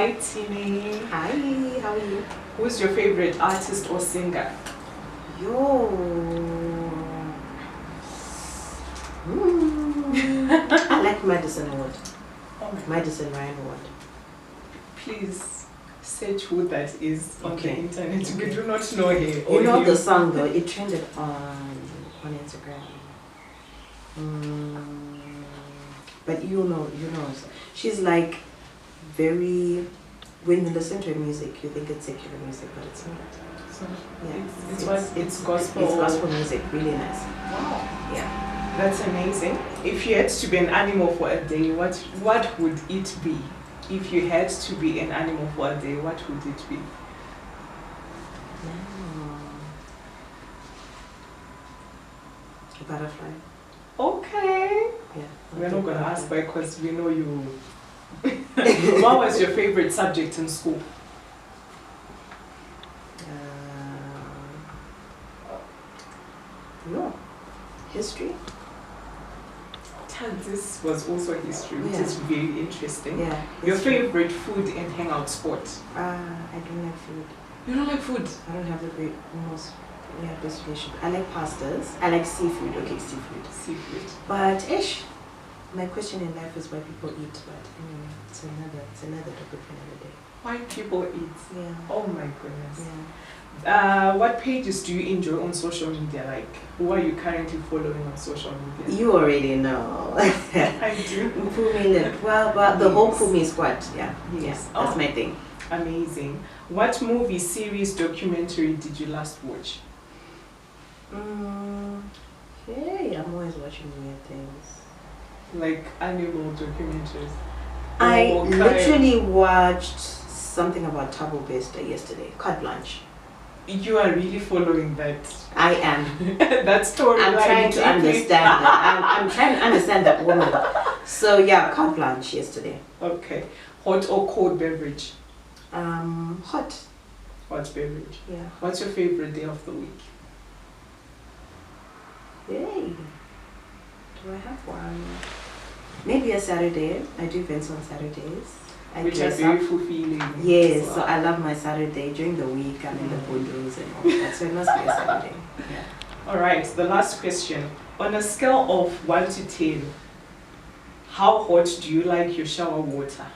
Hi Tine. Hi, how are you? Who's your favorite artist or singer? Yo. I like Madison Award. Oh my God. Madison Ryan Award. Please search who that is on the Okay. internet. Okay. We do not know her. You know the song though, it trended on Instagram. But you know, she's like very, when you listen to her music, you think it's secular music, but it's not. So Yeah, it's gospel. It's gospel music, really nice. Wow. Yeah. That's amazing. If you had to be an animal for a day, what would it be? If you had to be an animal for a day, what would it be? A butterfly. Okay. Yeah. We're not gonna ask why, because we know you. What was your favorite subject in school? No. History? This was also history, which Yeah. is very interesting. Yeah. Your history. favorite food and hangout spot? I don't like food. You don't like food? I don't have the best relationship. I like pastas. I like seafood. Okay, seafood. Seafood. But my question in life is why people eat. But anyway, it's another topic for another day. Why people eat? Yeah. Oh my goodness. Yeah. What pages do you enjoy on social media? Like, who are you currently following on social media? You already know. I do. But the whole Yes. Kumi squad. Yeah. Yes. Yes. That's my thing. Amazing. What movie, series, documentary did you last watch? Hey, I'm always watching weird things. Like animal documentaries. I Okay. literally watched something about Tabo Bester yesterday. Carte Blanche. You are really following that. I am. That story. I'm trying to understand that. I'm trying to understand that woman. So yeah, Carte Blanche yesterday. Okay. Hot or cold beverage? Hot. Hot beverage. Yeah. What's your favorite day of the week? Yay. Do I have one? Maybe a Saturday. I do events on Saturdays. I Which are dress very up. fulfilling. Yes, as so well. I love my Saturday. During the week, I'm in the bundles and all that. So it must be a Saturday. Yeah. Alright, the last question. On a scale of 1 to 10, how hot do you like your shower water?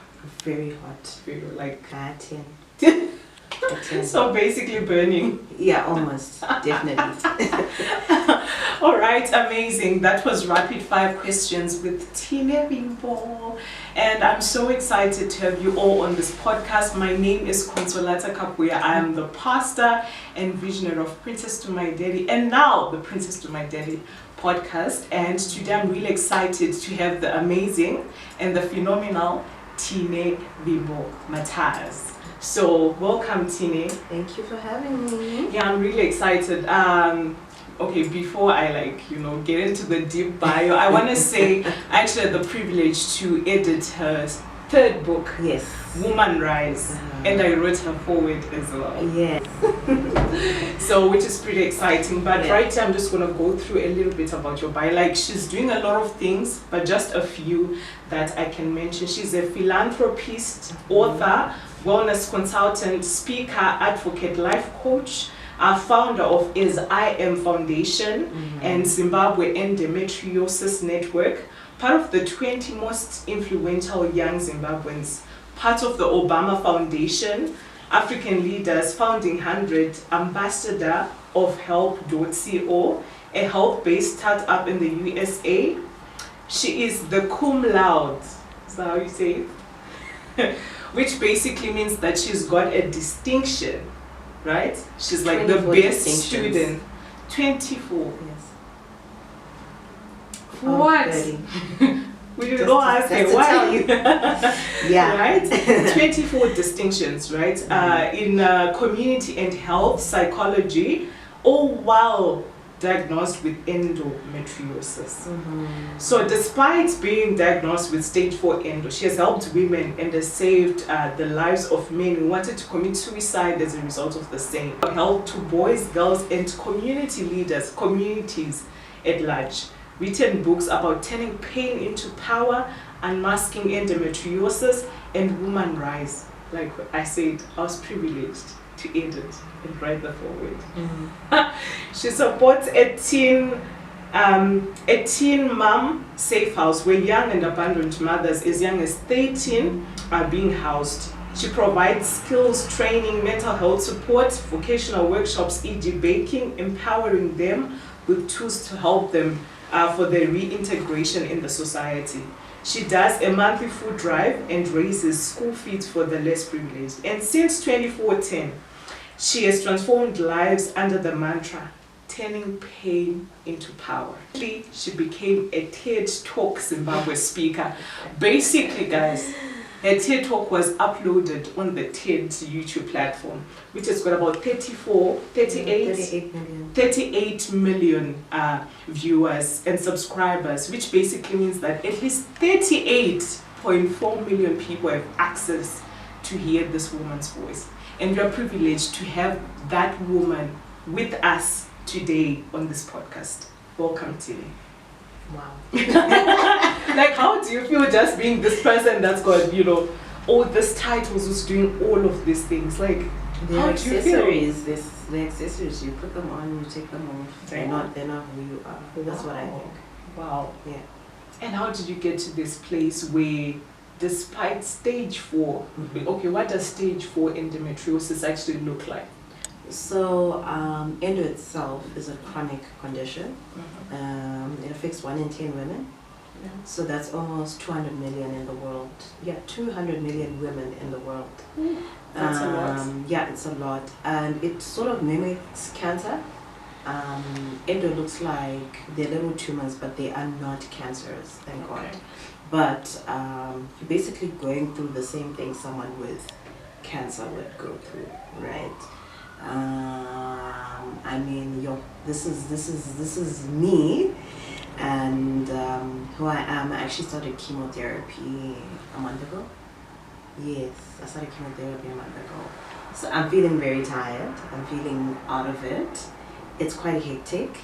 Very hot. Very, like, 10. A 10. so basically burning. Yeah, almost. Definitely. Alright, amazing. That was Rapid 5 Questions with Tine Bimbo. And I'm so excited to have you all on this podcast. My name is Consolata Kapuya. I am the pastor and visionary of Princess to My Daddy, and now the Princess to My Daddy podcast. And today I'm really excited to have the amazing and the phenomenal Tine Bimbo Mataz. So welcome, Tine. Thank you for having me. Yeah, I'm really excited. Okay, before I get into the deep bio, I want to say I actually had the privilege to edit her third book, Yes. Woman Rise, and I wrote her forward as well. Yes. So, which is pretty exciting. But Yeah. right here, I'm just going to go through a little bit about your bio. Like, she's doing a lot of things, but just a few that I can mention. She's a philanthropist, author, wellness consultant, speaker, advocate, life coach, founder of Is I Am Foundation and Zimbabwe Endometriosis Network, part of the 20 most influential young Zimbabweans, part of the Obama Foundation, African Leaders Founding 100, ambassador of Help.co, a health-based startup in the USA. She is the cum laude, is that how you say it? Which basically means that she's got a distinction, right? She's like the best student. 24. Yes. What? 30. We didn't go ask her why. Yeah. Right? 24 distinctions, right? In community and health psychology, all while diagnosed with endometriosis. So despite being diagnosed with stage 4 endo, she has helped women and has saved the lives of men who wanted to commit suicide as a result of the same. Help to boys, girls, and community leaders, communities at large. Written books about turning pain into power, unmasking endometriosis, and Woman Rise. like I said, I was privileged to edit and write the foreword. She supports a teen mom safe house where young and abandoned mothers as young as 13 are being housed. She provides skills training, mental health support, vocational workshops, e.g. baking, empowering them with tools to help them for their reintegration in the society. She does a monthly food drive and raises school fees for the less privileged. And since 2014, she has transformed lives under the mantra, turning pain into power. She became a TED Talk Zimbabwe speaker. Basically, guys, her TED Talk was uploaded on the TED YouTube platform, which has got about 38 million viewers and subscribers, which basically means that at least 38.4 million people have access to hear this woman's voice. And we are privileged to have that woman with us today on this podcast. Welcome, Tine. Wow. Like, how do you feel just being this person that's got, you know, all these titles, who's doing all of these things? Like, how do you feel? The accessories, you put them on, you take them off. They're not who you are. That's what I think. Wow. Yeah. And how did you get to this place where, despite stage 4, okay, what does stage 4 endometriosis actually look like? So, endo itself is a chronic condition. It affects 1 in 10 women. Yeah. So that's almost 200 million in the world. Yeah, 200 million women in the world. That's a lot. Yeah, it's a lot. And it sort of mimics cancer. Endo looks like they're little tumors, but they are not cancerous, thank God. But you're basically going through the same thing someone with cancer would go through, right? I mean, this is me, and who I am. I actually started chemotherapy a month ago. Yes, I started chemotherapy a month ago. So I'm feeling very tired. I'm feeling out of it. It's quite hectic.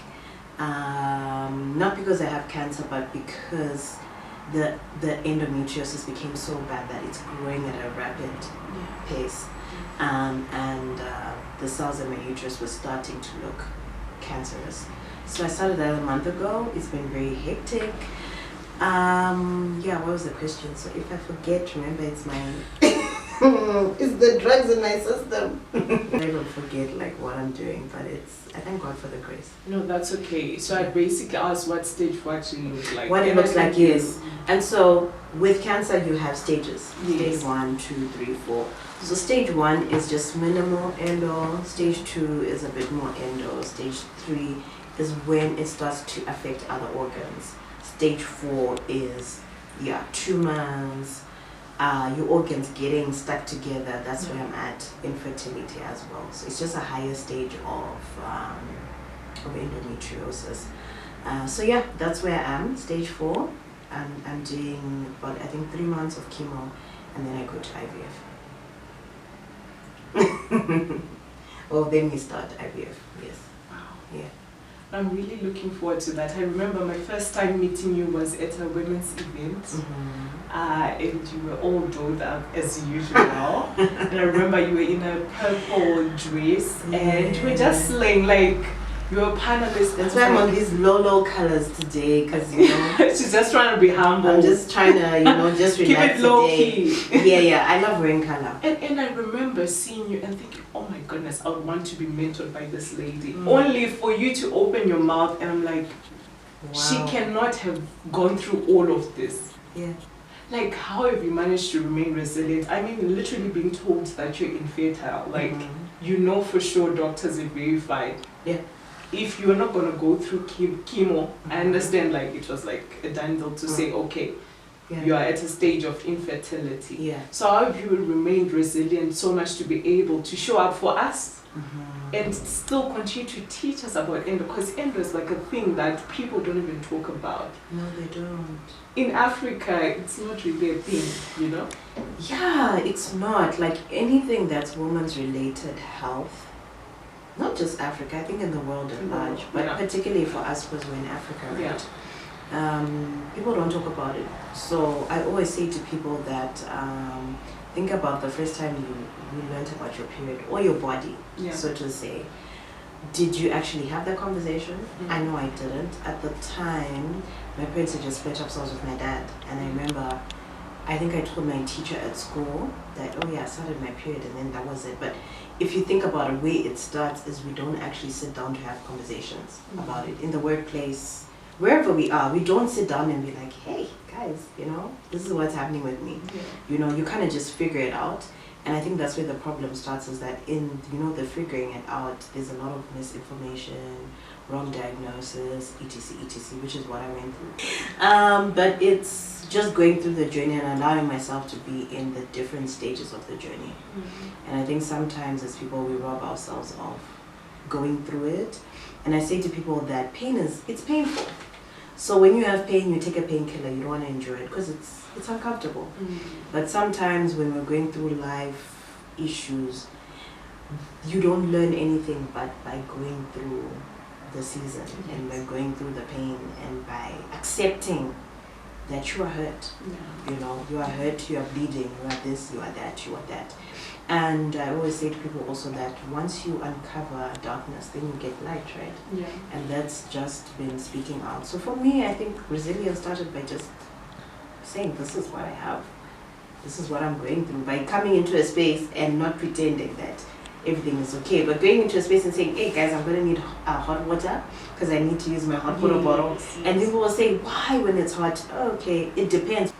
Not because I have cancer, but because the endometriosis became so bad that it's growing at a rapid pace. And the cells in my uterus were starting to look cancerous. So I started that a month ago. It's been very hectic. Yeah, what was the question? So if I forget, remember it's my it's the drugs in my system. I don't forget like what I'm doing, but I thank God for the grace. No, that's okay. So I basically asked what stage 4 actually looks like. What it looks like, yes. And so with cancer you have stages. Yes. Stage 1, 2, 3, 4. So stage 1 is just minimal endo. Stage 2 is a bit more endo. Stage 3 is when it starts to affect other organs. Stage 4 is tumors, your organs getting stuck together. That's where I'm at. Infertility as well. So it's just a higher stage of endometriosis. So yeah, that's where I am. Stage 4. I'm doing about, I think, 3 months of chemo, and then I go to IVF. Well, then we start IVF. Yes. Wow. Yeah. I'm really looking forward to that. I remember my first time meeting you was at a women's event, and you were all dolled up as usual. And I remember you were in a purple dress, and you were just slaying, like you were a panelist. That's why I'm on these low colors today, because she's just trying to be humble. I'm just trying to just keep relax it low today. key. Yeah, I love wearing color. And I remember seeing you and thinking, oh my goodness, I would want to be mentored by this lady. Only for you to open your mouth, and I'm like, Wow. she cannot have gone through all of this. Yeah. Like, how have you managed to remain resilient? I mean, literally being told that you're infertile. Like, you know for sure doctors have verified. Yeah. If you're not going to go through chemo, I understand, like, it was like a done deal to say, okay, you are at a stage of infertility. Yeah. So how have you remained resilient so much to be able to show up for us and still continue to teach us about endo? Because endo is like a thing that people don't even talk about. No, they don't. In Africa, it's not really a thing, you know? Yeah, it's not. Like anything that's women's related health, not just Africa, I think in the world at large, but particularly for us because we're in Africa, right? People don't talk about it. So I always say to people that think about the first time you learned about your period or your body, so to say. Did you actually have that conversation? I know I didn't. At the time, my parents had just split up, so I was with my dad. And I remember, I think I told my teacher at school that, oh yeah, I started my period, and then that was it. But if you think about it, the way it starts is we don't actually sit down to have conversations about it. In the workplace, wherever we are, we don't sit down and be like, hey, guys, you know, this is what's happening with me. You know, you kind of just figure it out. And I think that's where the problem starts, is that in, you know, the figuring it out, there's a lot of misinformation, wrong diagnosis, etc., which is what I went through. But it's just going through the journey and allowing myself to be in the different stages of the journey. And I think sometimes as people, we rob ourselves of going through it. And I say to people that it's painful. So when you have pain, you take a painkiller, you don't want to endure it because it's uncomfortable. But sometimes when we're going through life issues, you don't learn anything but by going through the season and by going through the pain and by accepting that you are hurt. You know, you are hurt, you are bleeding, you are this, you are that, you are that. And I always say to people also that once you uncover darkness, then you get light, right? And that's just been speaking out. So for me, I think resilience started by just saying, this is what I have. This is what I'm going through. By coming into a space and not pretending that everything is okay, but going into a space and saying, hey guys, I'm going to need hot water because I need to use my hot water bottle. And people will say, why when it's hot? Oh, okay, it depends.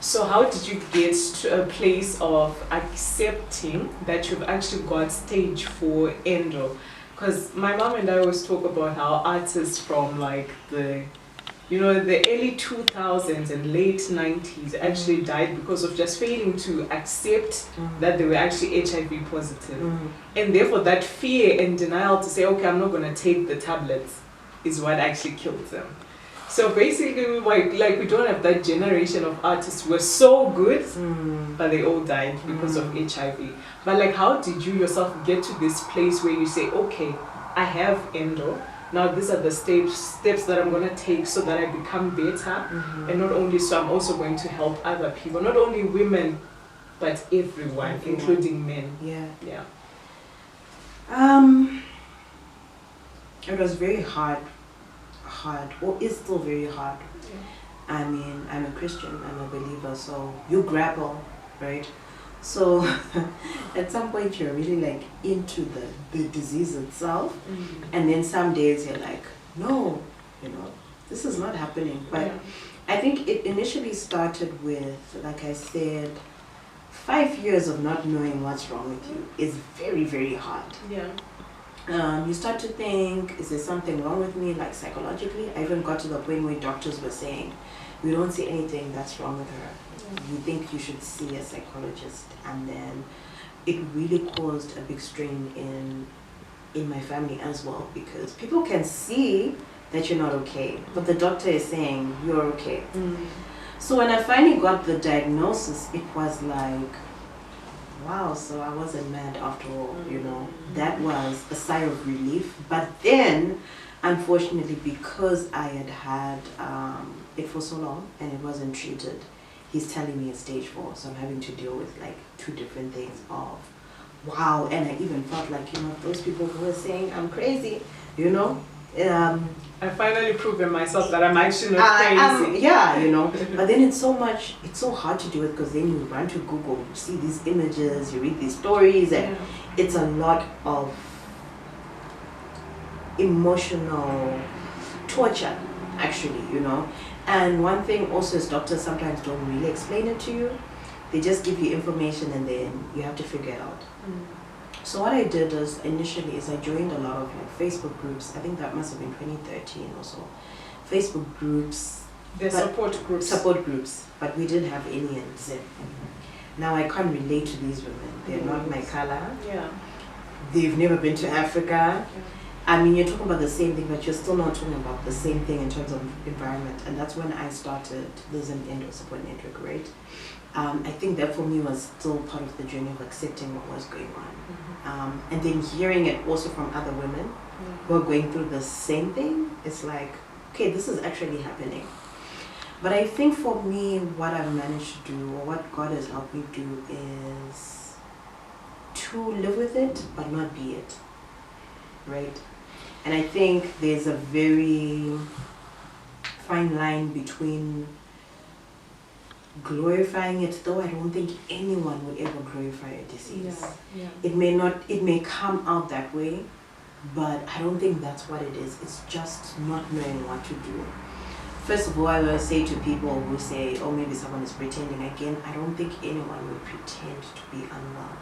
So how did you get to a place of accepting that you've actually got stage 4 endo? Because my mom and I always talk about how artists from like the early 2000s and late 90s actually died because of just failing to accept that they were actually HIV positive. And therefore that fear and denial to say, okay, I'm not going to take the tablets is what actually killed them. So basically, like we don't have that generation of artists who were so good, but they all died because of HIV. But like, how did you yourself get to this place where you say, okay, I have endo, now these are the steps that I'm going to take so that I become better, and not only so, I'm also going to help other people, not only women, but everyone. Including men. It was very hard, or is still very hard. I mean, I'm a Christian, I'm a believer, so you grapple, right? So at some point you're really like into the disease itself, and then some days you're like, no, you know, this is not happening. But I think it initially started with, like I said, 5 years of not knowing what's wrong with you is very, very hard. You start to think, is there something wrong with me, like psychologically? I even got to the point where doctors were saying, we don't see anything that's wrong with her. We think you should see a psychologist. And then it really caused a big strain in my family as well, because people can see that you're not okay, but the doctor is saying you're okay. So when I finally got the diagnosis, it was like, wow, so I wasn't mad after all, you know. That was a sigh of relief. But then, unfortunately, because I had it for so long and it wasn't treated, he's telling me it's stage 4. So I'm having to deal with like 2 different things of, wow. And I even felt like, you know, those people who were saying I'm crazy, you know. I finally proven myself that I'm actually not crazy. You know. But then it's so hard to do it, because then you run to Google, you see these images, you read these stories, and it's a lot of emotional torture, actually, you know. And one thing also is doctors sometimes don't really explain it to you. They just give you information and then you have to figure it out. So what I did is initially I joined a lot of like Facebook groups. I think that must have been 2013 or so. Facebook groups. The support groups. Support groups, but we didn't have any in Zim. Now I can't relate to these women. They're not my color. They've never been to Africa. I mean, you're talking about the same thing, but you're still not talking about the same thing in terms of environment. And that's when I started the Zim Endo support network, right? I think that for me was still part of the journey of accepting what was going on. And then hearing it also from other women who are going through the same thing, it's like, okay, this is actually happening. But I think for me, what I've managed to do, or what God has helped me do, is to live with it, but not be it, right? And I think there's a very fine line between glorifying it, though I don't think anyone would ever glorify a disease. Yeah. It may come out that way, but I don't think that's what it is. It's just not knowing what to do. First of all, I will say to people who say, oh, maybe someone is pretending again, I don't think anyone would pretend to be unwell.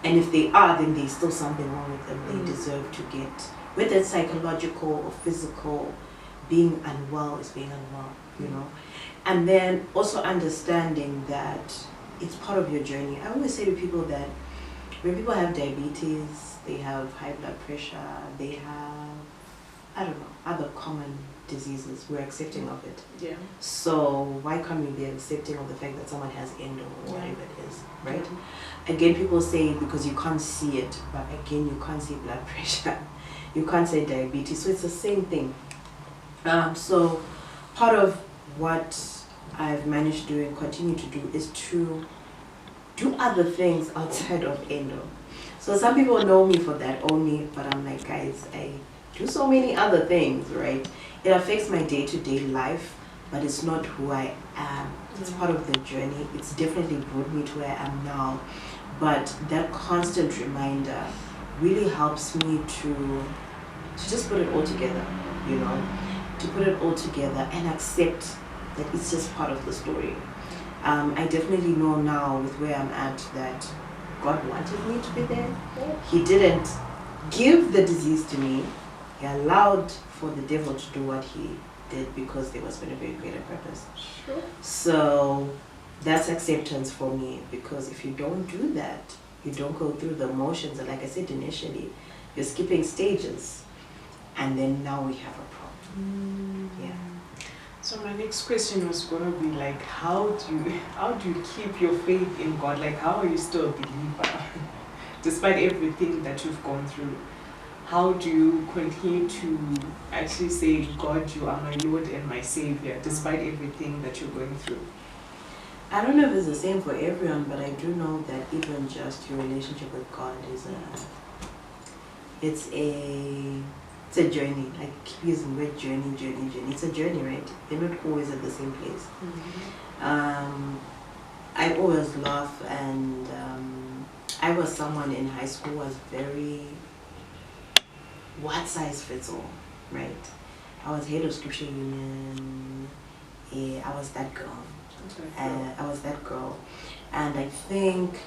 And if they are, then there's still something wrong with them. They deserve to get, whether it's psychological or physical, being unwell is being unwell, you know. And then also understanding that it's part of your journey. I always say to people that when people have diabetes, they have high blood pressure, they have, I don't know, other common diseases, we're accepting of it. Yeah. So why can't we be accepting of the fact that someone has endo or whatever it is, right? Again, people say because you can't see it, but again, you can't see blood pressure. You can't say diabetes, so it's the same thing. So part of what I've managed to do and continue to do is to do other things outside of endo. So some people know me for that only, but I'm like, guys, I do so many other things, right? It affects my day-to-day life, but it's not who I am. It's part of the journey. It's definitely brought me to where I am now. But that constant reminder really helps me to just put it all together, you know, to put it all together and accept that it's just part of the story. I definitely know now with where I'm at that God wanted me to be there. He didn't give the disease to me. He allowed for the devil to do what he did because there was going to be a greater purpose. Sure. So that's acceptance for me, because if you don't do that, you don't go through the motions, and like I said initially, you're skipping stages, and then now we have a problem. Yeah. So my next question was going to be like, how do you keep your faith in God? Like, how are you still a believer despite everything that you've gone through? How do you continue to actually say, God, you are my Lord and my Savior, despite everything that you're going through? I don't know if it's the same for everyone, but I do know that even just your relationship with God is it's a journey. I keep using the word journey. It's a journey, right? You're not always at the same place. I always laugh, and I was someone in high school who was very one size fits all, right? I was head of scripture union. I was that girl. I was that girl. And I think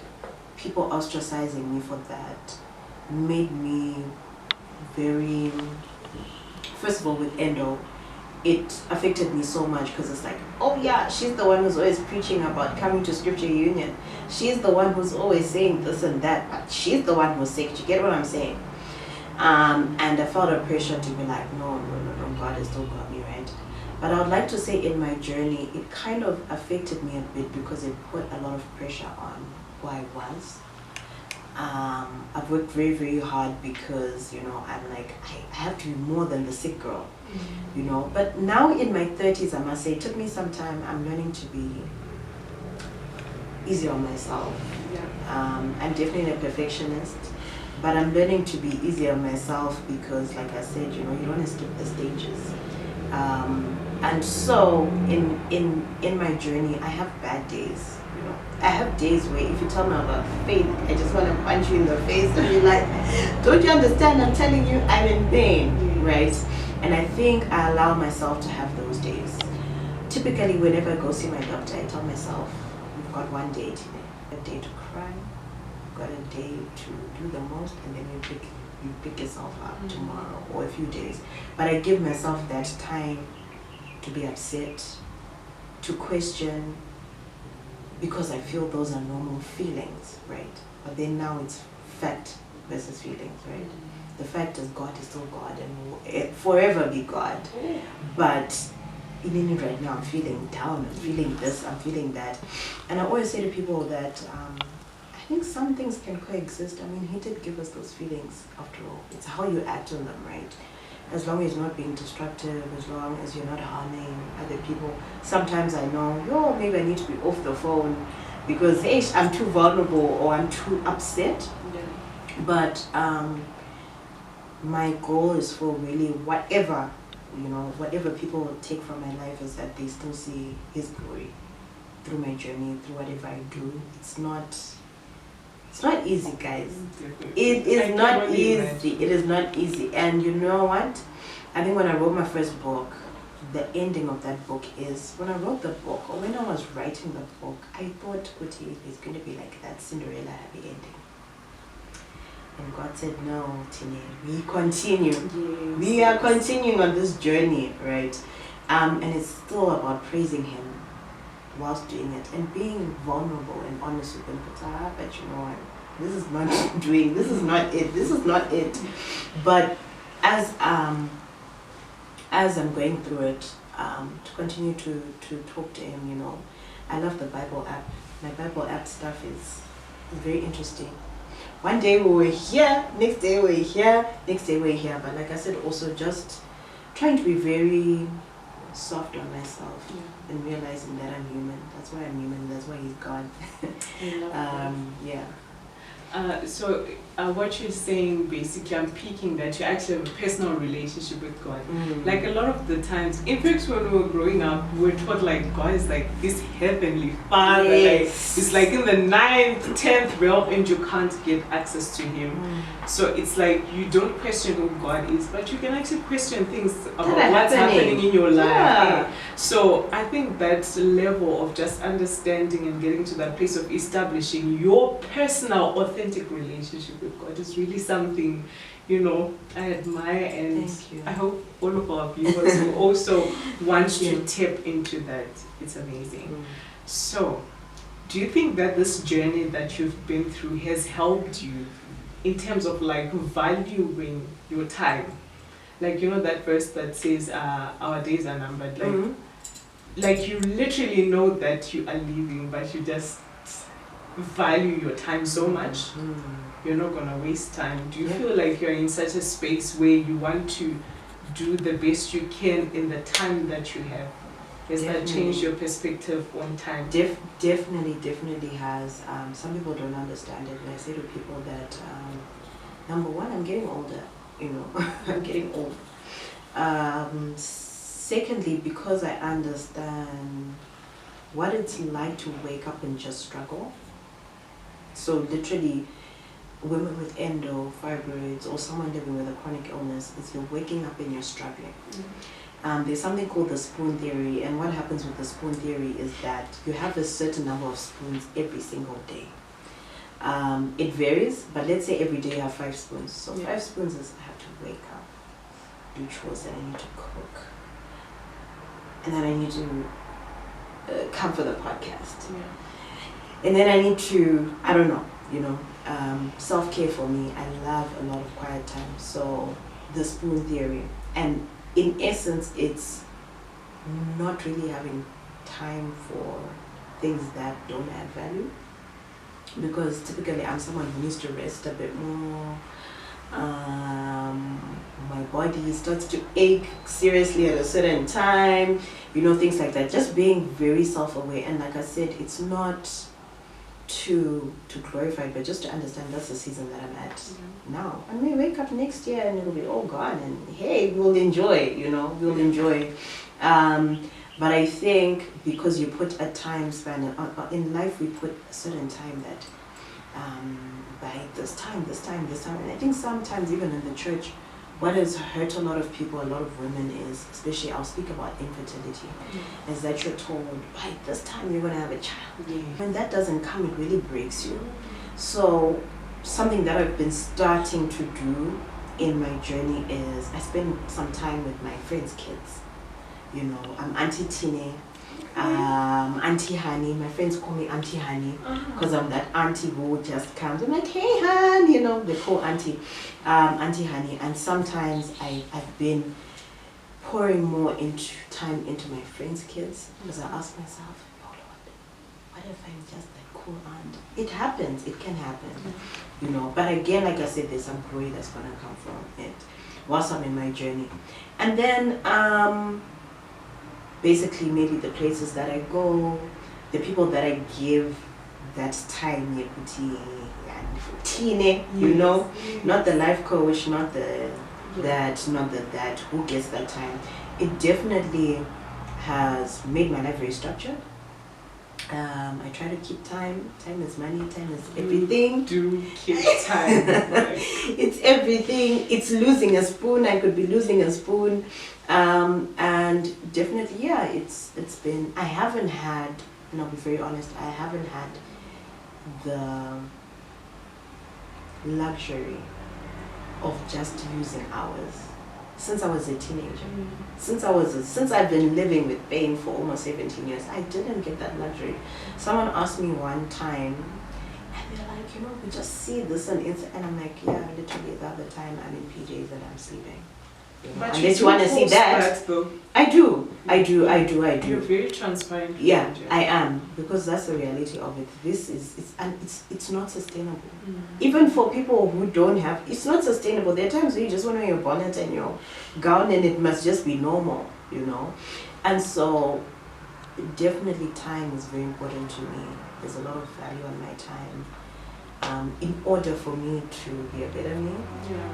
people ostracizing me for that made me very, first of all with endo, it affected me so much because it's like, oh yeah, she's the one who's always preaching about coming to scripture union. She's the one who's always saying this and that, but she's the one who's sick. Do you get what I'm saying? And I felt a pressure to be like, no, God has still got me, right? But I would like to say in my journey, it kind of affected me a bit because it put a lot of pressure on who I was. I've worked very, very hard because, you know, I'm like, I have to be more than the sick girl, you know. But now in my 30s, I must say, it took me some time. I'm learning to be easier on myself. I'm definitely a perfectionist. But I'm learning to be easier on myself because, like I said, you know, you don't want to skip the stages. And so, in my journey, I have bad days. You know, I have days where if you tell me about faith, I just want to punch you in the face and be like, "Don't you understand? I'm telling you, I'm in pain, right?" And I think I allow myself to have those days. Typically, whenever I go see my doctor, I tell myself, "You've got one day today, a day to cry." Got a day to do the most, and then you pick yourself up tomorrow or a few days. But I give myself that time to be upset, to question, because I feel those are normal feelings, right? But then now it's fact versus feelings, right? The fact is God is still God and will forever be God. But even right now I'm feeling down, I'm feeling this, I'm feeling that. And I always say to people that I think some things can coexist. I mean, he did give us those feelings after all. It's how you act on them, right? as long as you're not being destructive, as long as you're not harming other people. Sometimes I know, maybe I need to be off the phone because hey, I'm too vulnerable or I'm too upset. Yeah. But my goal is for really whatever people take from my life is that they still see His glory through my journey, through whatever I do. It's not easy, guys. It is not easy. It is not easy. And you know what? I think when I wrote my first book, the ending of that book is, when I wrote the book, or when I was writing the book, I thought, Kuti, it's going to be like that Cinderella happy ending. And God said, no, Tine, we continue. Yes. We are continuing on this journey, right? And it's still about praising Him whilst doing it and being vulnerable and honest with Him. But you know what? This is not it. But as I'm going through it, to continue to talk to Him, you know, I love the Bible app. My Bible app stuff is very interesting. One day we were here, next day we're here, next day we're here. But like I said, also just trying to be very soft on myself and realizing that I'm human. That's why I'm human. That's why He's God. Yeah. So what you're saying, basically, I'm picking that you actually have a personal relationship with God. Like a lot of the times, in fact, when we were growing up, we were taught like God is like this heavenly Father. Like, it's like in the 9th, 10th realm, and you can't get access to Him. So it's like you don't question who God is, but you can actually question things about what's happening in your life. Yeah. So I think that level of just understanding and getting to that place of establishing your personal, authentic relationship with God is really something, you know, I admire, and I hope all of our viewers will also want to tap into that. It's amazing. So, do you think that this journey that you've been through has helped you in terms of like valuing your time? Like, you know that verse that says our days are numbered, like you literally know that you are leaving, but you just value your time so much. You're not gonna waste time. Do you feel like you're in such a space where you want to do the best you can in the time that you have? Has that changed your perspective on time? Definitely has. Some people don't understand it, and I say to people that number one, I'm getting older. You know, I'm getting old. Secondly, because I understand what it's like to wake up and just struggle. So literally, women with endo, fibroids, or someone living with a chronic illness, is you're waking up and you're struggling. There's something called the spoon theory, and what happens with the spoon theory is that you have a certain number of spoons every single day. It varies, but let's say every day you have 5 spoons. So 5 spoons is I have to wake up, do chores, and I need to cook, and then I need to come for the podcast. And then I need to, I don't know, you know, self-care for me. I love a lot of quiet time. So the spoon theory. And in essence, it's not really having time for things that don't add value. Because typically I'm someone who needs to rest a bit more. My body starts to ache seriously at a certain time. You know, things like that. Just being very self-aware. And like I said, it's not to glorify, but just to understand that's the season that I'm at now. And we wake up next year and it'll be all gone, and hey, we'll enjoy, you know, we'll enjoy. But I think because you put a time span in life, we put a certain time that by this time, and I think sometimes even in the church, what has hurt a lot of people, a lot of women is, especially I'll speak about infertility, is that you're told, by this time you're going to have a child. When that doesn't come, it really breaks you. So something that I've been starting to do in my journey is I spend some time with my friends' kids. You know, I'm Auntie Tine, Auntie Honey. My friends call me Auntie Honey because I'm that auntie who just comes. I'm like, hey, hon, you know, they call Auntie, Auntie Honey. And sometimes I've been pouring more time into my friends' kids because I ask myself, oh Lord, what if I'm just that cool aunt? It happens. It can happen, you know. But again, like I said, there's some glory that's gonna come from it. whilst I'm in my journey. And then basically maybe the places that I go, the people that I give that time, equity, and Tine, you know, not the life coach, not the that, who gets that time. It definitely has made my life very structured. I try to keep time. Time is money. Time is everything. Do keep time. It's everything. It's losing a spoon. I could be losing a spoon. And definitely, yeah, it's been. I haven't had. And I'll be very honest. I haven't had the luxury of just using hours since I was a teenager. Since I've been living with pain for almost 17 years, I didn't get that luxury. Someone asked me one time, and they're like, you know, we just see this and I'm like, yeah, literally the other time I'm in PJs and I'm sleeping. You know, But unless you want to see that, I do. You're very transparent. Yeah, I am, because that's the reality of it. It's not sustainable. Even for people who don't have, it's not sustainable. There are times where you just want to wear your bonnet and your gown and it must just be normal, you know. And so definitely time is very important to me. There's a lot of value on my time. In order for me to be a better me,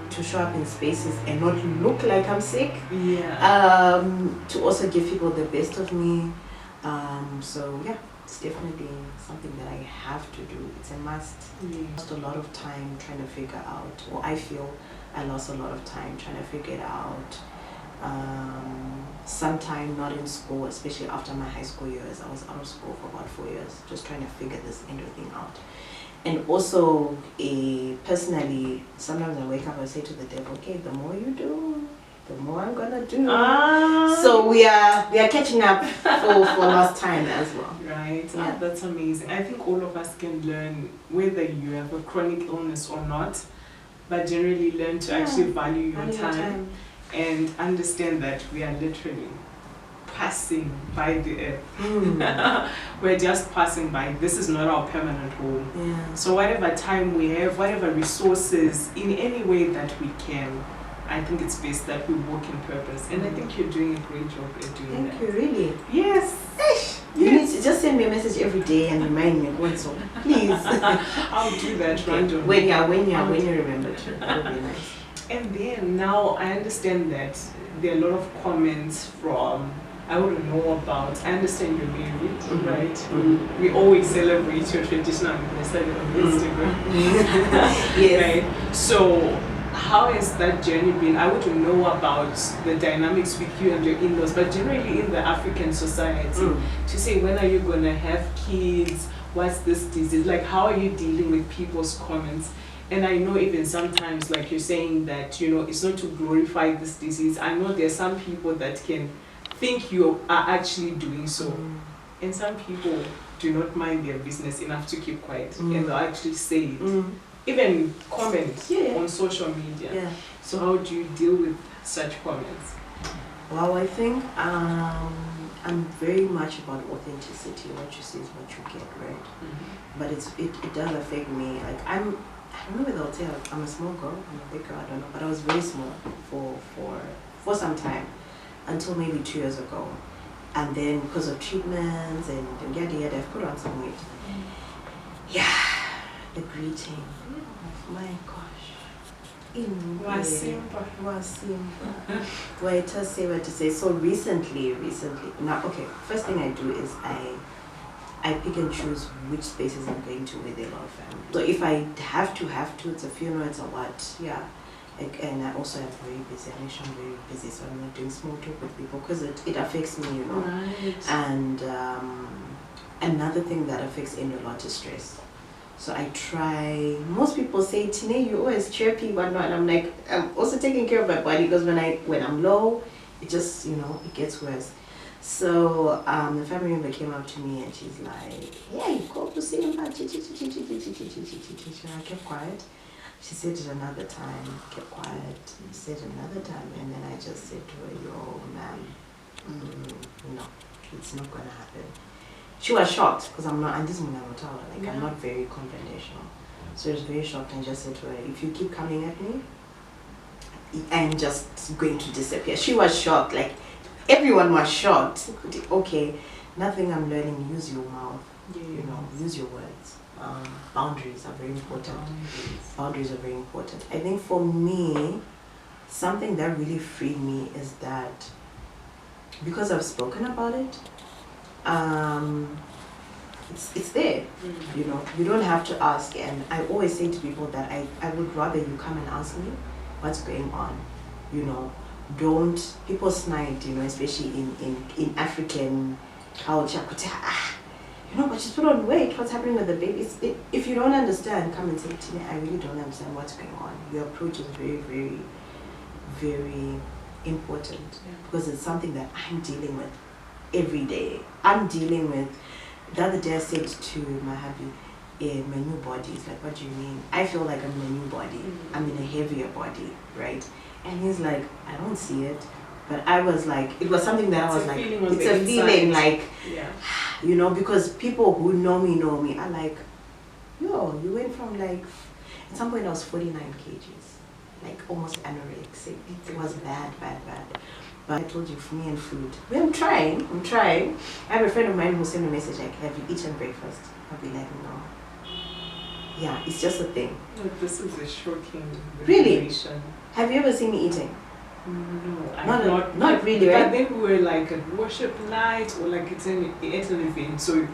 to show up in spaces and not look like I'm sick, to also give people the best of me. So yeah, it's definitely something that I have to do. It's a must. Lost a lot of time trying to figure out, or I feel I lost a lot of time trying to figure it out. Sometime not in school, especially after my high school years. I was out of school for about 4 years, just trying to figure this Endo thing out. And also, personally, sometimes I wake up and say to the devil, okay, the more you do, the more I'm gonna do. So we are catching up for last time as well. Right, that's amazing. I think all of us can learn, whether you have a chronic illness or not, but generally learn to actually value your time and understand that we are literally passing by the earth. We're just passing by. This is not our permanent home. So whatever time we have, whatever resources, in any way that we can, I think it's best that we walk in purpose. And I think you're doing a great job at doing that. Thank you, really. Yes. You need to just send me a message every day and remind me once, so please. I'll do that randomly. When you remember to. That would be nice. And then now I understand that there are a lot of comments from, I wouldn't know about, I understand you're married, right? We always celebrate your traditional anniversary on Instagram. Yes. Right? So how has that journey been? I wouldn't know about the dynamics with you and your in-laws, but generally in the African society, to say, when are you going to have kids? What's this disease? Like, how are you dealing with people's comments? And I know even sometimes, like you're saying that, you know, it's not to glorify this disease. I know there are some people that can think you are actually doing so. And some people do not mind their business enough to keep quiet. And they'll actually say it. Even comment on social media. So how do you deal with such comments? Well, I think I'm very much about authenticity. What you see is what you get, right? But it does affect me. Like I don't know whether I'll tell. I'm a small girl. I'm a big girl. I don't know. But I was very small for some time, until maybe 2 years ago. And then because of treatments and yada, I've put on some weight. Yeah, the greeting. My gosh. Wait, just say what to say. So recently, now, okay, first thing I do is I pick and choose which spaces I'm going to with a lot of family. So if I have to, it's a funeral, it's a what, and I also am very busy. I'm very busy, so I'm not doing small talk with people because it affects me, you know. Right. And another thing that affects Endo a lot is stress. So I try. Most people say, Tine, you always chirpy, whatnot. And I'm like, I'm also taking care of my body because when I'm low, it just, you know, it gets worse. So the family member came up to me and she's like, yeah, you called to see him. I kept quiet. She said it another time, kept quiet, said another time, and then I just said to her, yo, ma'am, no, it's not going to happen. She was shocked because I'm not, and this is like I'm not very confrontational. So she was very shocked and just said to her, if you keep coming at me, I'm just going to disappear. She was shocked, like everyone was shocked. Okay, nothing I'm learning, use your mouth, you know, use your words. Boundaries are very important. Boundaries are very important. I think for me, something that really freed me is that because I've spoken about it, it's there. You know, you don't have to ask. And I always say to people that I would rather you come and ask me what's going on. You know, don't, people snide, you know, especially in African culture. You know, but she's put on weight, what's happening with the baby? If you don't understand, come and say, Tine, I really don't understand what's going on. Your approach is very, very, very important because it's something that I'm dealing with every day. I'm dealing with, the other day I said to my hubby, my new body. He's like, what do you mean? I feel like I'm in a new body. I'm in a heavier body, right? And he's like, I don't see it. But I was like, it was something that I was like, it's a feeling like, you know, because people who know me are like, yo, you went from like, at some point I was 49 kgs, like almost anorexic. It was bad. But I told you, for me and food, I'm trying. I have a friend of mine who sent me a message like, have you eaten breakfast? I'll be like, no. Yeah, it's just a thing. No, this is a shocking revelation. Really? Have you ever seen me eating? No, not really, right? I think we were like at worship night or like it's an event, so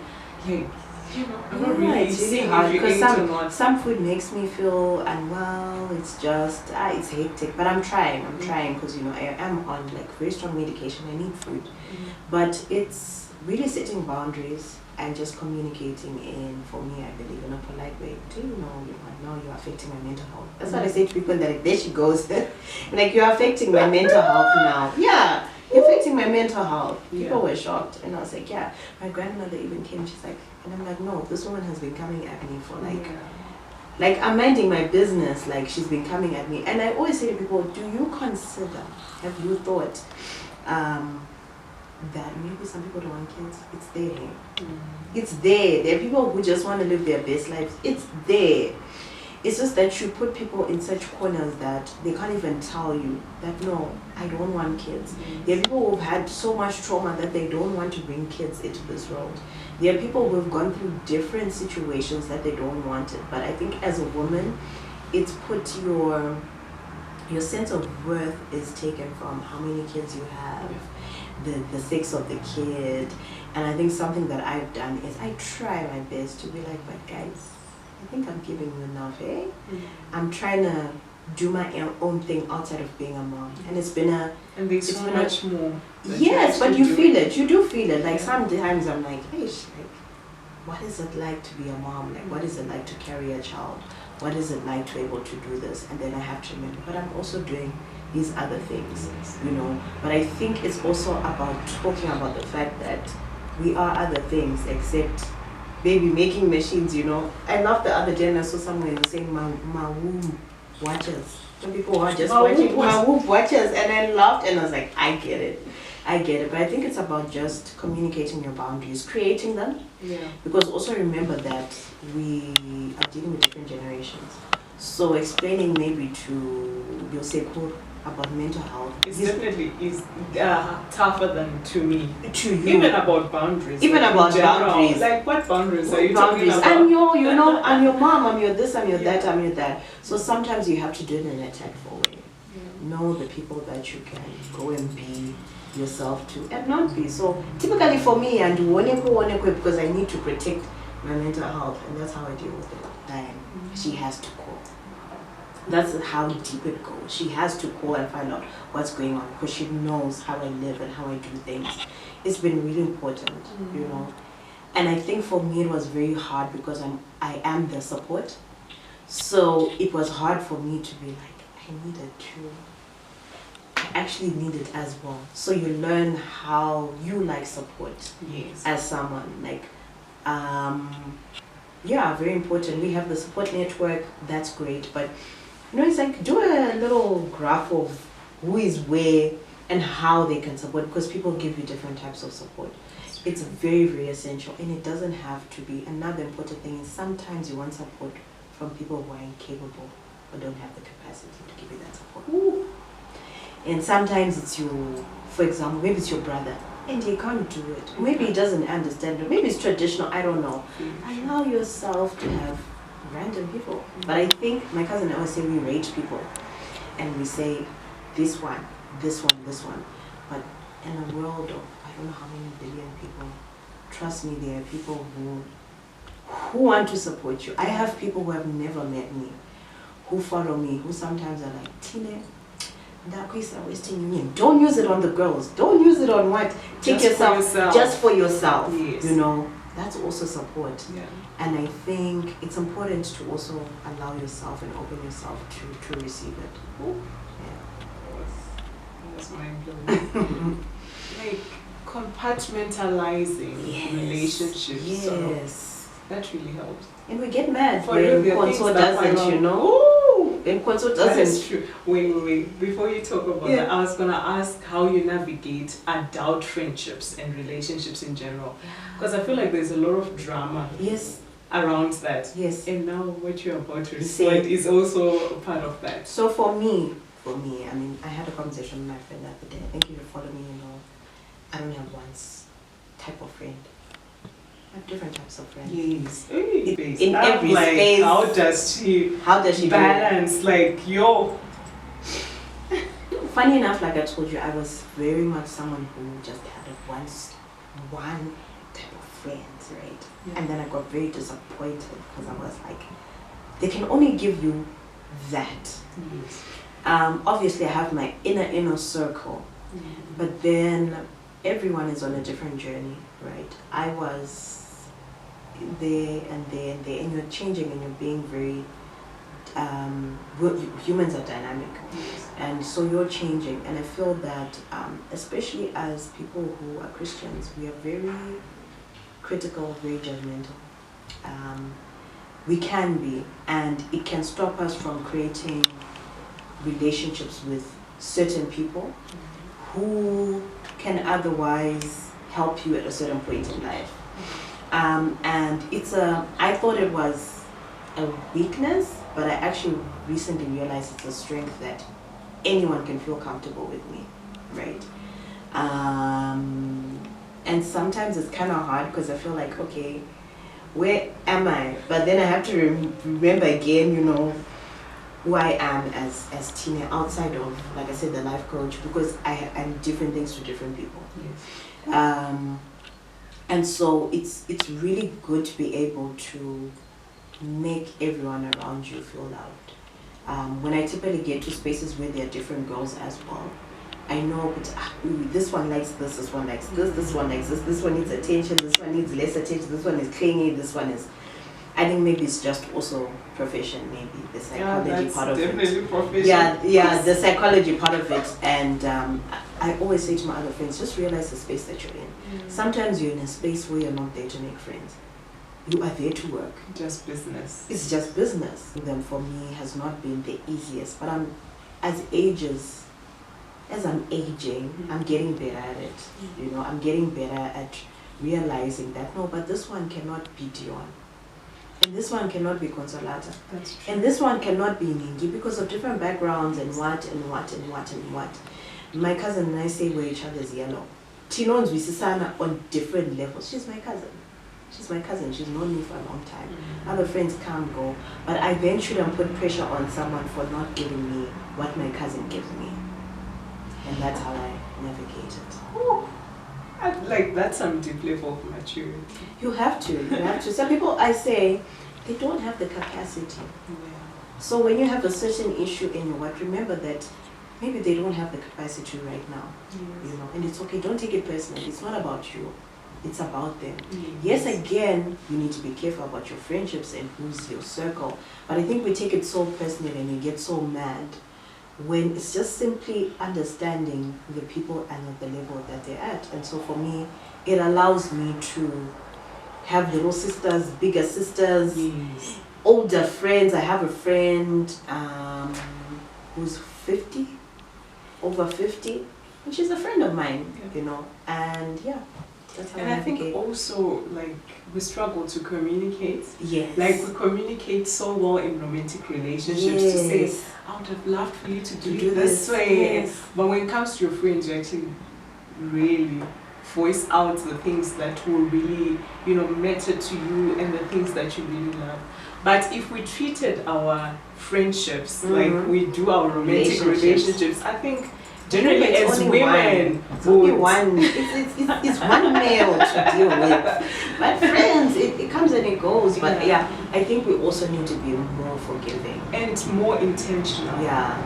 yeah, you know, I'm not really seeing if you ate or not. Some food makes me feel unwell. It's just it's hectic, but I'm trying because you know I am on like very strong medication. I need food, but it's really setting boundaries and just communicating in, for me, I believe, in a polite way. Do you know, you're affecting my mental health. That's what I say to people, that there she goes. Like, you're affecting my mental health now. Yeah, you're affecting my mental health. People were shocked. And I was like, yeah. My grandmother even came, she's like, and I'm like, no, this woman has been coming at me for like I'm minding my business, like she's been coming at me. And I always say to people, do you consider, have you thought, that maybe some people don't want kids? It's there. It's there. There are people who just want to live their best lives. It's there. It's just that you put people in such corners that they can't even tell you that, no, I don't want kids. There are people who've had so much trauma that they don't want to bring kids into this world. There are people who've gone through different situations that they don't want it. But I think as a woman, it's put your sense of worth is taken from how many kids you have, the sex of the kid. And I think something that I've done is I try my best to be like, but guys, I think I'm giving you enough, eh? I'm trying to do my own thing outside of being a mom. And it's been and there's so much more. Yes, but you feel it. You do feel it. Like sometimes I'm like, hey, like, what is it like to be a mom? Like, what is it like to carry a child? What is it like to be able to do this? And then I have to remember, but I'm also doing these other things, you know. But I think it's also about talking about the fact that we are other things except baby making machines, you know. I love the other day and I saw someone saying my womb watchers. Some people are just watching my womb watchers, and I laughed and I was like, I get it. But I think it's about just communicating your boundaries, creating them. Yeah. Because also remember that we are dealing with different generations. So explaining maybe to your Sekur about mental health it's definitely tougher than to me. To you. Even about boundaries. Even like about boundaries. Like what boundaries are you talking about? I'm I'm your mom, I'm your this, I'm your that, I'm your that. So sometimes you have to do it in a tactful way. Know the people that you can go and be yourself to and not be. So typically for me, and because I need to protect my mental health, and that's how I deal with it. Diane, she has to call. That's how deep it goes. She has to call and find out what's going on because she knows how I live and how I do things. It's been really important, you know. And I think for me it was very hard because I am the support. So it was hard for me to be like, I needed to. I actually need it as well. So you learn how you like support as someone. Like, yeah, very important. We have the support network, that's great. But, you know, it's like, do a little graph of who is where and how they can support, because people give you different types of support. It's very, very essential, and it doesn't have to be. Another important thing is sometimes you want support from people who are incapable or don't have the capacity to give you that support. And sometimes it's for example, maybe it's your brother and he can't do it. Maybe he doesn't understand it. Maybe it's traditional, I don't know. Allow yourself to have random people. But I think my cousin always say we rate people. And we say this one, this one, this one. But in a world of I don't know how many billion people, trust me, there are people who want to support you. I have people who have never met me, who follow me, who sometimes are like, Tine, that is wasting union. Don't use it on the girls. Don't use it on what? Take yourself just for yourself. Yes. You know, that's also support. Yeah. And I think it's important to also allow yourself and open yourself to receive it. Ooh. Yeah. That's mind-blowing. Like compartmentalizing relationships. Yes. Sort of, that really helps. And we get mad For when real, Konso doesn't, you know. Ooh. When Konso That is doesn't. true. Wait. Before you talk about that, I was gonna ask how you navigate adult friendships and relationships in general. Because I feel like there's a lot of drama Yes. around that. Yes. And now what you're about to recite is also a part of that. So for me, I mean, I had a conversation with my friend the other day. I think you follow me, you know. I don't have one type of friend. I have different types of friends. Yes. In every space. How does she balance? Like, yo. Funny enough, like I told you, I was very much someone who just had one type of friends, right? Yeah. And then I got very disappointed because I was like, they can only give you that. Yes. Obviously, I have my inner circle, but then everyone is on a different journey, right? I was there and there and there, and you're changing and you're being very humans are dynamic. Yes. And so you're changing, and I feel that especially as people who are Christians, we are very critical, very judgmental. We can be, and it can stop us from creating relationships with certain people who can otherwise help you at a certain point in life. And I thought it was a weakness, but I actually recently realized it's a strength that anyone can feel comfortable with me, right? And sometimes it's kind of hard because I feel like, okay, where am I? But then I have to remember again, you know, who I am as Tine outside of, like I said, the life coach, because I'm different things to different people. Yes. And so it's really good to be able to make everyone around you feel loved. When I typically get to spaces where there are different girls as well, I know this one likes this one likes this one likes this one needs attention, this one needs less attention, this one is clingy, this one is... I think maybe it's just also profession, maybe the psychology part of it. Profession. Yeah, the psychology part of it. And I always say to my other friends, just realize the space that you're in. Sometimes you're in a space where you're not there to make friends. You are there to work. Just business. It's just business. Them for me has not been the easiest, but as I'm aging, I'm getting better at it. You know, I'm getting better at realizing that no, but this one cannot be Dion. And this one cannot be Consolata. That's true. And this one cannot be Ningi because of different backgrounds and what. My cousin and I say we're each other's yellow. Tinon's Wisisana on different levels. She's my cousin. She's known me for a long time. Other friends come, go. But I then shouldn't put pressure on someone for not giving me what my cousin gives me. And that's how I navigate it. Oh. Like, that's some deep level of maturity. You have to. Some people, I say, they don't have the capacity. Yeah. So when you have a certain issue in your work, remember that maybe they don't have the capacity right now. Yes. You know, and it's okay, don't take it personally. It's not about you. It's about them. Yes, again, you need to be careful about your friendships and who's your circle. But I think we take it so personally and you get so mad when it's just simply understanding the people and at the level that they're at. And so for me, it allows me to have little sisters, bigger sisters, older friends. I have a friend who's 50, over 50, and she's a friend of mine, you know. And yeah, That's how And I think also, like, we struggle to communicate. Yes. Like, we communicate so well in romantic relationships to say, I would have loved for you to do this way. Yes. But when it comes to your friends, you actually really voice out the things that will really, matter to you and the things that you really love. But if we treated our friendships like we do our romantic relationships, I think generally as women, it's only one. It's one male to deal with. But friends, it comes and it goes. But yeah, I think we also need to be more forgiving and more intentional. Yeah.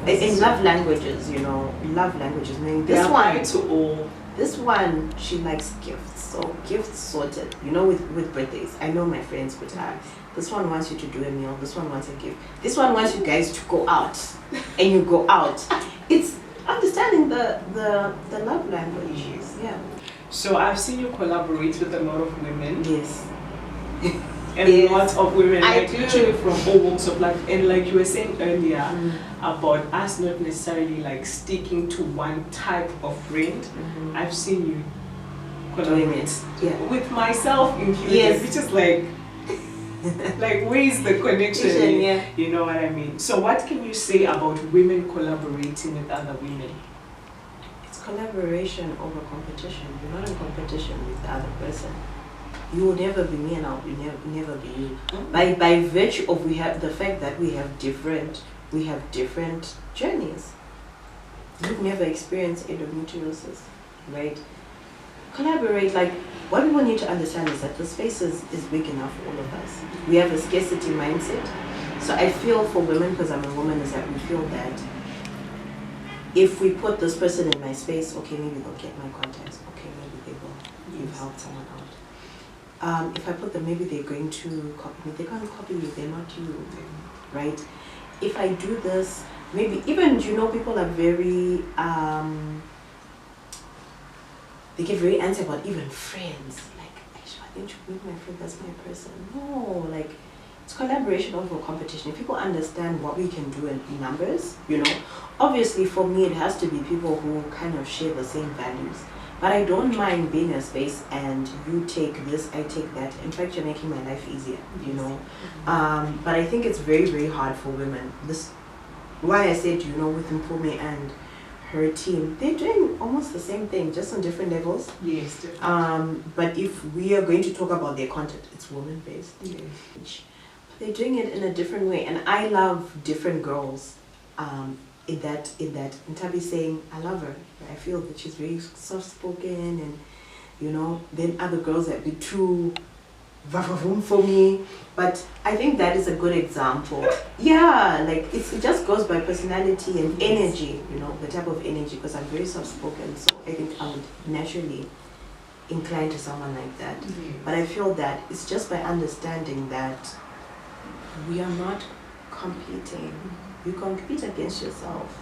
In love languages, love languages. Meaning this one to all. This one, she likes gifts. So gifts sorted. With birthdays, I know my friends would have. This one wants you to do a meal. This one wants a gift. This one wants you guys to go out, and you go out. It's understanding the love languages. Yeah. So I've seen you collaborate with a lot of women. Yes. And lots of women, I like do. literally from all walks of life. And like you were saying earlier about us not necessarily like sticking to one type of friend. I've seen you collaborate with myself included, which is like where is the connection? Yeah. You know what I mean? So what can you say about women collaborating with other women? It's collaboration over competition. You're not in competition with the other person. You will never be me and I'll never be you. By virtue of the fact that we have different journeys. You've never experienced endometriosis, right? Collaborate, like what people need to understand is that the space is big enough for all of us. We have a scarcity mindset. So I feel for women, because I'm a woman, is that we feel that if we put this person in my space, okay, maybe they'll get my contacts, okay, maybe they will. You've helped someone out. If I put them, maybe they're going to copy me. They can't copy you, they're not you, right? If I do this, maybe even, people are very, they get very antsy about even friends. Like, actually, why didn't you meet my friend? That's my person. No, like, it's collaboration over competition. If people understand what we can do in numbers, obviously for me it has to be people who kind of share the same values. But I don't mind being in a space and you take this, I take that. In fact, you're making my life easier, But I think it's very, very hard for women. Why I said, with Mpumi and her team, they're doing almost the same thing, just on different levels. Yes, definitely. But if we are going to talk about their content, it's woman-based. Yes. But they're doing it in a different way. And I love different girls in that Ntabi saying, I love her. I feel that she's very soft-spoken and, then other girls that be too vavavoom for me. But I think that is a good example. Yeah, like it just goes by personality and energy, the type of energy, because I'm very soft-spoken. So I think I would naturally incline to someone like that. But I feel that it's just by understanding that we are not competing. You compete against yourself,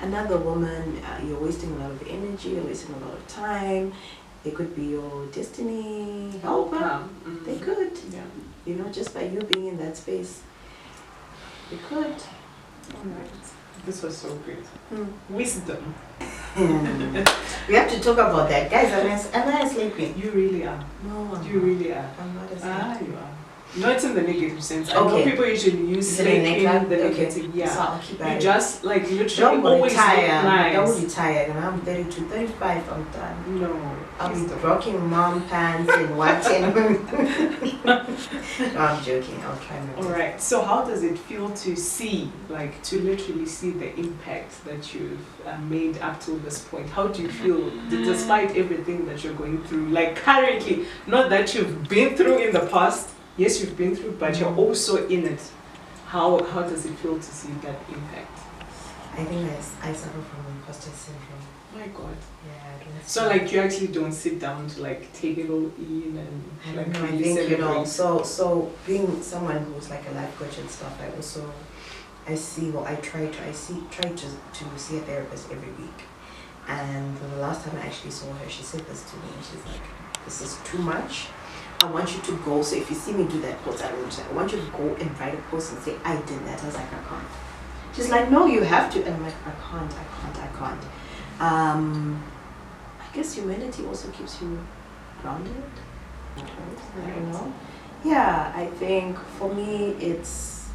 Another woman, you're wasting a lot of energy, you're wasting a lot of time. They could be your destiny helper. They could. Yeah. Just by you being in that space. They could. Alright. This was so great. Wisdom. We have to talk about that. Guys, am I sleeping? You really are. No. You really are. I'm not asleep. You are. Not in the negative sense. I Okay. know people usually use sleeping in the negative. Yeah. So I'll keep at You it. just like literally Don't always retire. nice. Don't retire. And I'm 32, 35, I'm done. No. I'll be rocking mom pants and watching. No, I'm joking. I'll try my best. Alright, so how does it feel to see, like to literally see the impact that you've made up till this point? How do you feel despite everything that you're going through? Like currently, not that you've been through in the past, yes you've been through, but you're also in it. How does it feel to see that impact? I think I suffer from imposter syndrome. My God. Yeah, I don't. So like you actually don't sit down to like take it all in and I like don't know, I really think celebrate. so being someone who's like a life coach and stuff, I try to see a therapist every week. And the last time I actually saw her, she said this to me. She's like, this is too much. I want you to go. So if you see me do that post, I want you to go and write a post and say, I did that. I was like, I can't. She's like, no, you have to. And I'm like, I can't. guess humility also keeps you grounded. You know? Yeah, I think for me it's,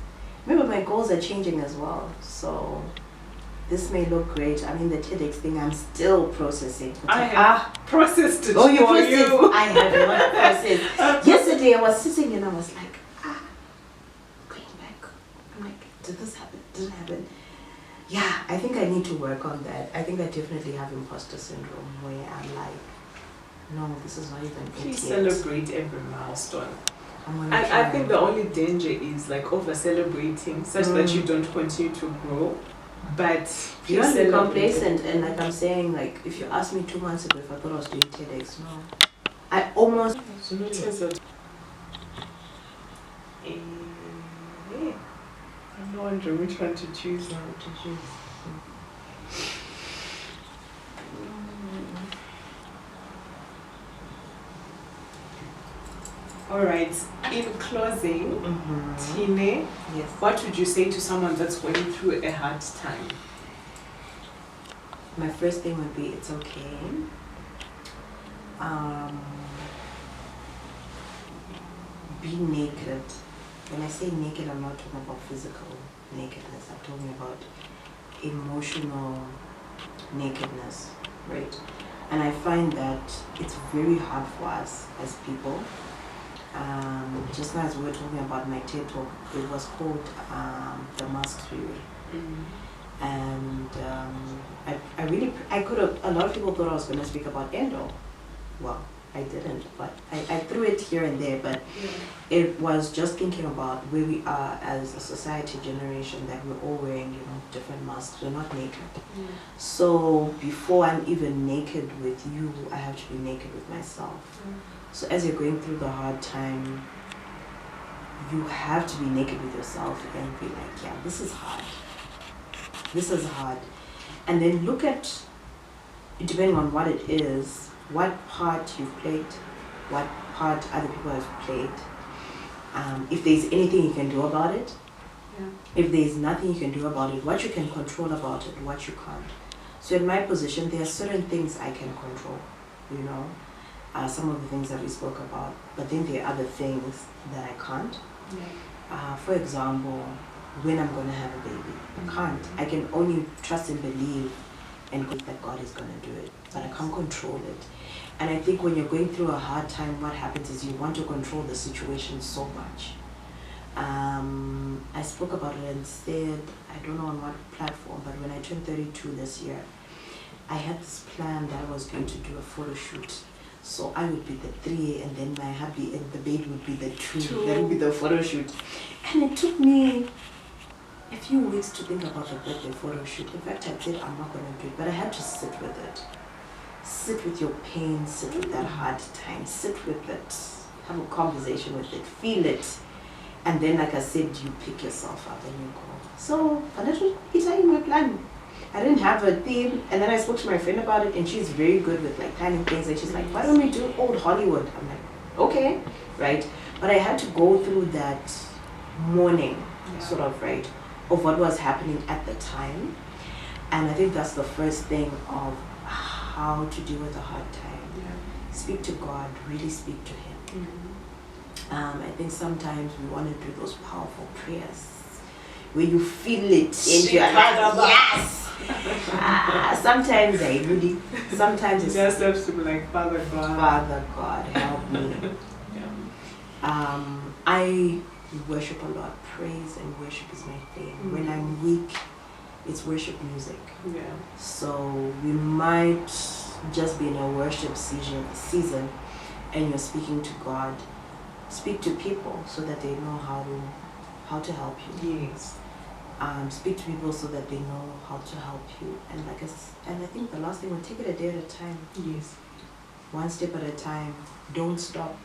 maybe my goals are changing as well. So this may look great. I mean, the TEDx thing, I'm still processing. I have processed it you for processed? you. I have not processed. Yesterday I was sitting and I was like, going back. I'm like, did this happen? Did it happen? Yeah, I think I need to work on that. I think I definitely have imposter syndrome where I'm like, no, this is not even it Please yet. celebrate every milestone. And I think the only danger is like over celebrating such that you don't continue to grow. But you don't be celebrate complacent, and like I'm saying, like if you asked me 2 months ago if I thought I was doing TEDx, no. I almost I'm not wondering which one to choose now. All right. In closing, Tine, yes. what would you say to someone that's going through a hard time? My first thing would be it's okay. Be naked. When I say naked, I'm not talking about physical nakedness. I'm talking about emotional nakedness, right? And I find that it's very hard for us as people. Just now as we were talking about my TED talk, it was called The Mask Theory. And I could have, a lot of people thought I was going to speak about Endo. Well, I didn't, but I threw it here and there, but it was just thinking about where we are as a society generation, that we're all wearing, different masks. We're not naked. So before I'm even naked with you, I have to be naked with myself. So as you're going through the hard time, you have to be naked with yourself and be like, yeah, this is hard. This is hard. And then look at, depending on what it is, what part you've played, what part other people have played. If there's anything you can do about it, if there's nothing you can do about it, what you can control about it, what you can't. So in my position, there are certain things I can control, some of the things that we spoke about, but then there are other things that I can't. For example, when I'm going to have a baby, I can't. I can only trust and believe and believe that God is going to do it, but I can't control it. And I think when you're going through a hard time, what happens is you want to control the situation so much. I spoke about it and said, I don't know on what platform, but when I turned 32 this year, I had this plan that I was going to do a photo shoot. So I would be the 3 and then my hubby and the baby would be the 2. That would be the photo shoot. And it took me a few weeks to think about the birthday photo shoot. In fact, I said I'm not going to do it, but I had to sit with it. Sit with your pain, sit with that hard time, sit with it, have a conversation with it, feel it. And then, like I said, you pick yourself up and you go. So, it's in my plan. I didn't have a theme, and then I spoke to my friend about it, and she's very good with like planning things, and she's like, why don't we do old Hollywood? I'm like, okay, right? But I had to go through that mourning, sort of, right, of what was happening at the time. And I think that's the first thing of how to deal with a hard time. Speak to God, really speak to Him. I think sometimes we want to do those powerful prayers where you feel it and you're like, yes! Sometimes it's just have to be like, Father God, help me. I worship a lot. Praise and worship is my thing. When I'm weak, it's worship music. So we might just be in a worship season and you're speaking to God. Speak to people so that they know how to help you. Speak to people so that they know how to help you. And I think the last thing, we'll take it a day at a time. One step at a time. Don't stop.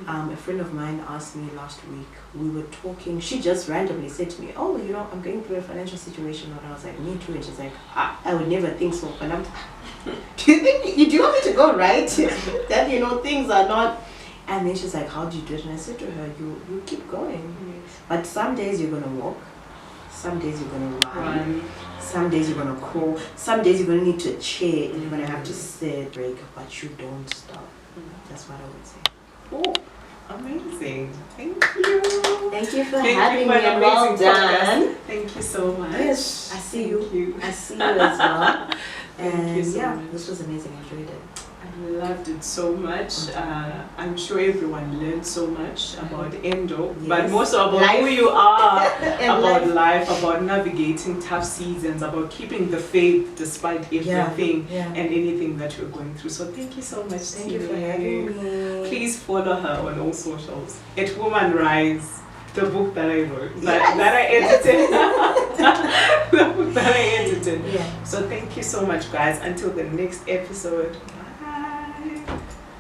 A friend of mine asked me last week, we were talking, she just randomly said to me, oh, I'm going through a financial situation. And I was like, me too. And she's like, I would never think so. And I'm do you want me to go right? That, things are not. And then she's like, how do you do it? And I said to her, you keep going. But some days you're going to walk. Some days you're gonna run. Run. Some days you're gonna crawl. Some days you're gonna need to chair and you're gonna have to sit, break, but you don't stop. That's what I would say. Oh, amazing. Thank you. Thank you for Thank having you for me an and well amazing done. podcast. Thank you so much. Yes, I see Thank you. I see you as well. Thank you so yeah, much. this was amazing. I enjoyed it. I loved it so much. I'm sure everyone learned so much about Endo, but Yes. more so about Life. who you are, And about life, about navigating tough seasons, about keeping the faith despite everything Yeah. and anything that you're going through. So thank you so much. Thank you for Tine. having me. Please follow her on all socials. At Woman Rise, the book that I wrote, Yes. that I edited. The book that I edited. Yeah. So thank you so much, guys. Until the next episode.